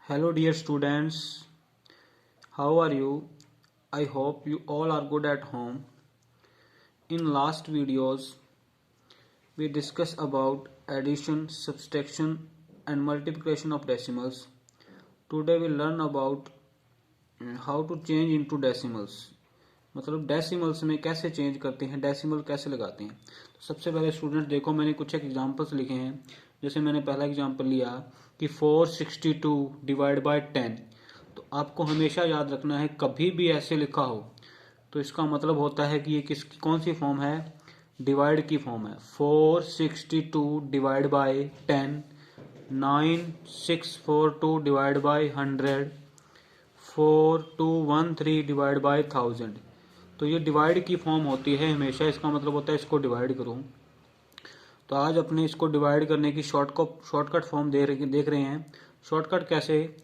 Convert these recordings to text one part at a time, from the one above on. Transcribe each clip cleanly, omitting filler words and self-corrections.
Hello dear students, how are you? I hope you all are good at home. In last videos, we discussed about addition, subtraction and multiplication of decimals. Today we learn about how to change into decimals. मतलब decimals में कैसे change करते हैं, decimal कैसे लगाते हैं। तो सबसे पहले स्टूडेंट देखो, मैंने कुछ एक एग्जांपल्स लिखे हैं। जैसे मैंने पहला एग्जांपल लिया कि 462 डिवाइड बाय 10। तो आपको हमेशा याद रखना है, कभी भी ऐसे लिखा हो तो इसका मतलब होता है कि ये कौन सी फॉर्म है, डिवाइड की फॉर्म है। 462 divide by 10, 9642 divide by 100, 4213 divide by 1000। तो ये डिवाइड की फॉर्म होती है हमेशा, इसका मतलब होता है इसको डिवाइड करूं। तो आज अपने इसको डिवाइड करने की शॉर्टकट फॉर्म देख रहे हैं। शॉर्टकट कैसे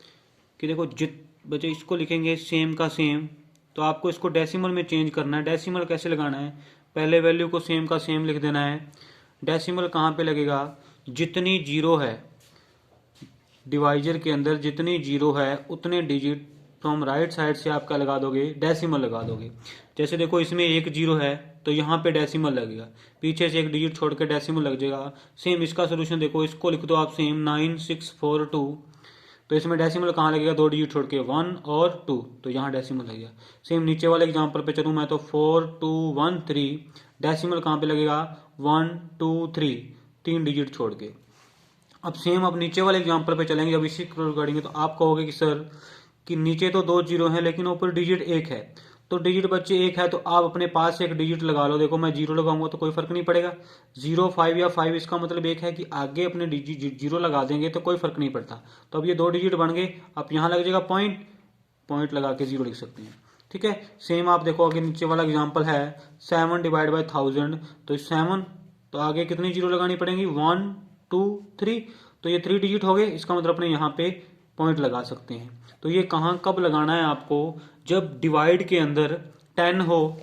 कि देखो, जित बच्चे इसको लिखेंगे सेम का सेम, तो आपको इसको डेसिमल में चेंज करना है। डेसिमल कैसे लगाना है, पहले वैल्यू को सेम का सेम लिख देना है। डेसिमल कहाँ पे लगेगा, जितनी जीरो है डिवाइजर के अंदर, जितनी जीरो है उतने डिजिट फ्रॉम राइट साइड से आपका लगा दोगे, डेसिमल लगा दोगे। जैसे देखो, इसमें एक जीरो है तो यहाँ पे डेसिमल लगेगा, पीछे से एक डिजिट छोड़ के डेसिमल लग जाएगा। सेम इसका सोल्यूशन देखो, इसको लिख दो आप सेम 9642, तो इसमें डेसिमल कहाँ लगेगा, दो डिजिट छोड़ के 1 और 2, तो यहाँ डेसिमल लगेगा। सेम नीचे वाले एग्जांपल पे चलूँ मैं तो 4213, डेसिमल कहाँ पे लगेगा, 1 2 3, तीन डिजिट छोड़ के। अब सेम अब नीचे वाले एग्जांपल पे चलेंगे, जब इसी करेंगे तो आप कहोगे कि सर कि नीचे तो दो जीरो है लेकिन ऊपर डिजिट एक है। तो डिजिट बच्चे एक है तो आप अपने पास एक डिजिट लगा लो। देखो, मैं जीरो लगाऊंगा तो कोई फर्क नहीं पड़ेगा, 0 5 या 5, इसका मतलब एक है कि आगे अपने डिजिट जीरो लगा देंगे तो कोई फर्क नहीं पड़ता। तो अब ये दो डिजिट बन गए, अब यहाँ लग जाएगा पॉइंट, पॉइंट लगा के जीरो लिख सकते हैं। ठीक है। सेम आप देखो, आगे नीचे वाला एग्जाम्पल है 7 डिवाइड बाई 1000, तो 7 तो आगे कितनी जीरो लगानी पड़ेगी, 1 2 3, तो ये 3 डिजिट हो गए, इसका मतलब अपने यहाँ पे पॉइंट लगा सकते हैं। तो ये कहाँ कब लगाना है आपको, जब डिवाइड के अंदर 10 हो,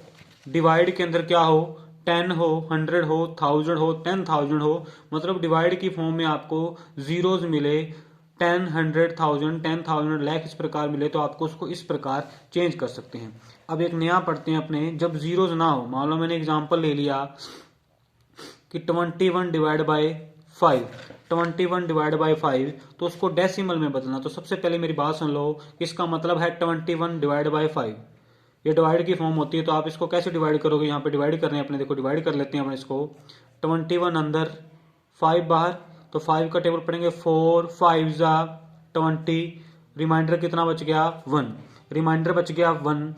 डिवाइड के अंदर क्या हो, 10 हो, 100 हो, 1000 हो, 10,000 हो, मतलब डिवाइड की फॉर्म में आपको जीरोज मिले, 10 100 1000 10,000 लाख इस प्रकार मिले, तो आपको उसको इस प्रकार चेंज कर सकते हैं। अब एक नया पढ़ते हैं अपने, जब जीरोज ना हो। मान लो मैंने एग्जांपल ले लिया कि 21 डिवाइड बाय 5, 21 डिवाइड बाई 5, तो उसको डेसिमल में बदलना। तो सबसे पहले मेरी बात सुन लो, इसका मतलब है 21 डिवाइड बाई 5, ये डिवाइड की फॉर्म होती है। तो आप इसको कैसे डिवाइड करोगे, यहाँ पे डिवाइड कर रहे हैं अपने, देखो डिवाइड कर लेते हैं अपने इसको। 21 अंदर, 5 बाहर, तो 5 का टेबल पढ़ेंगे 4 5 जा 20, रिमाइंडर कितना बच गया, 1, रिमाइंडर बच गया 1।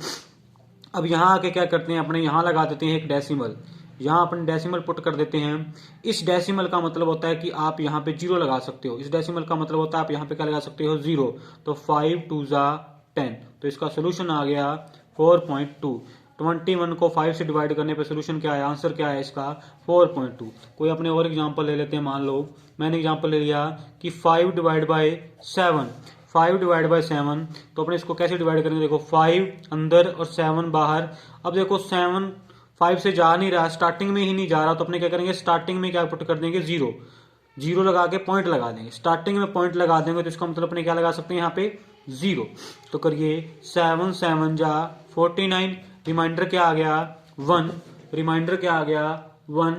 अब यहाँ आके क्या करते हैं, अपने यहाँ लगा देते हैं एक डेसिमल, यहाँ अपन डेसिमल पुट कर देते हैं। इस डेसिमल का मतलब होता है कि आप यहाँ पे जीरो लगा सकते हो, इस डेसिमल का मतलब होता है आप यहाँ पे क्या लगा सकते हो, जीरो। तो 5 2 जा 10, तो इसका सोल्यूशन आ गया 4.2। 21 को 5 से डिवाइड करने पे सोल्यूशन क्या है, आंसर क्या है इसका, 4.2। कोई अपने और एग्जांपल ले लेते हैं। मान लो मैंने एग्जांपल ले लिया कि 5 डिवाइड बाय 7, 5 डिवाइड बाय 7, तो अपने इसको कैसे डिवाइड करेंगे, देखो 5 अंदर और 7 बाहर। अब देखो 7 5 से जा नहीं रहा, स्टार्टिंग में ही नहीं जा रहा, तो अपने क्या करेंगे, स्टार्टिंग में क्या पुट कर देंगे, जीरो, जीरो लगा के पॉइंट लगा देंगे। स्टार्टिंग में पॉइंट लगा देंगे तो इसका मतलब अपने क्या लगा सकते हैं, यहाँ पे जीरो। तो करिए 7 7 जा 49, रिमाइंडर क्या आ गया 1, रिमाइंडर क्या आ गया 1।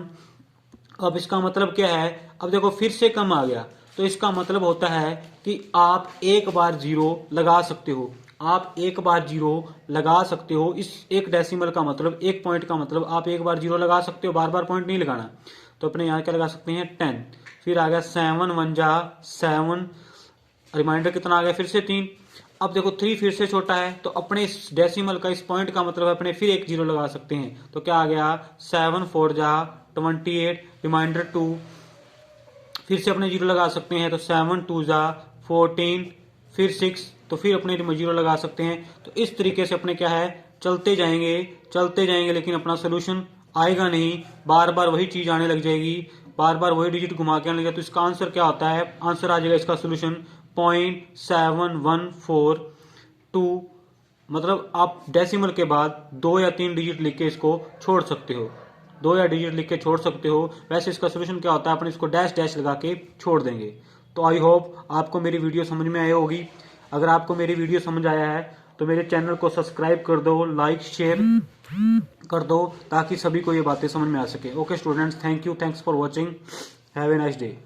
अब इसका मतलब क्या है, अब देखो फिर से कम आ गया, तो इसका मतलब होता है कि आप एक बार जीरो लगा सकते हो, आप एक बार जीरो लगा सकते हो। इस एक डेसिमल का मतलब, एक पॉइंट का मतलब आप एक बार जीरो लगा सकते हो, बार बार पॉइंट नहीं लगाना। तो अपने यहाँ क्या लगा सकते हैं 10, फिर आ गया 7 1 जा 7, रिमाइंडर कितना आ गया फिर से 3। अब देखो 3 फिर से छोटा है, तो अपने इस डेसिमल का, इस पॉइंट का मतलब अपने फिर एक जीरो लगा सकते हैं। तो क्या आ गया 7 4 जा 28, रिमाइंडर 2, फिर से अपने जीरो लगा सकते हैं। तो 7 2 जा 14, फिर 6, तो फिर अपने जीरो लगा सकते हैं। तो इस तरीके से अपने क्या है, चलते जाएंगे लेकिन अपना सोल्यूशन आएगा नहीं, बार बार वही चीज आने लग जाएगी, बार बार वही डिजिट घुमा के आने लगेगा। तो इसका आंसर क्या होता है, आंसर आ जाएगा इसका सोल्यूशन 0.7142। मतलब आप डेसिमल के बाद 2 या 3 डिजिट लिख के इसको छोड़ सकते हो, 2 या डिजिट लिख के छोड़ सकते हो। वैसे इसका सोल्यूशन क्या होता है, अपन इसको डैश डैश लगा के छोड़ देंगे। तो आई होप आपको मेरी वीडियो समझ में आई होगी। अगर आपको मेरी वीडियो समझ आया है तो मेरे चैनल को सब्सक्राइब कर दो, लाइक शेयर कर दो, ताकि सभी को ये बातें समझ में आ सके। Okay students, thank you, thanks for watching, have a nice day.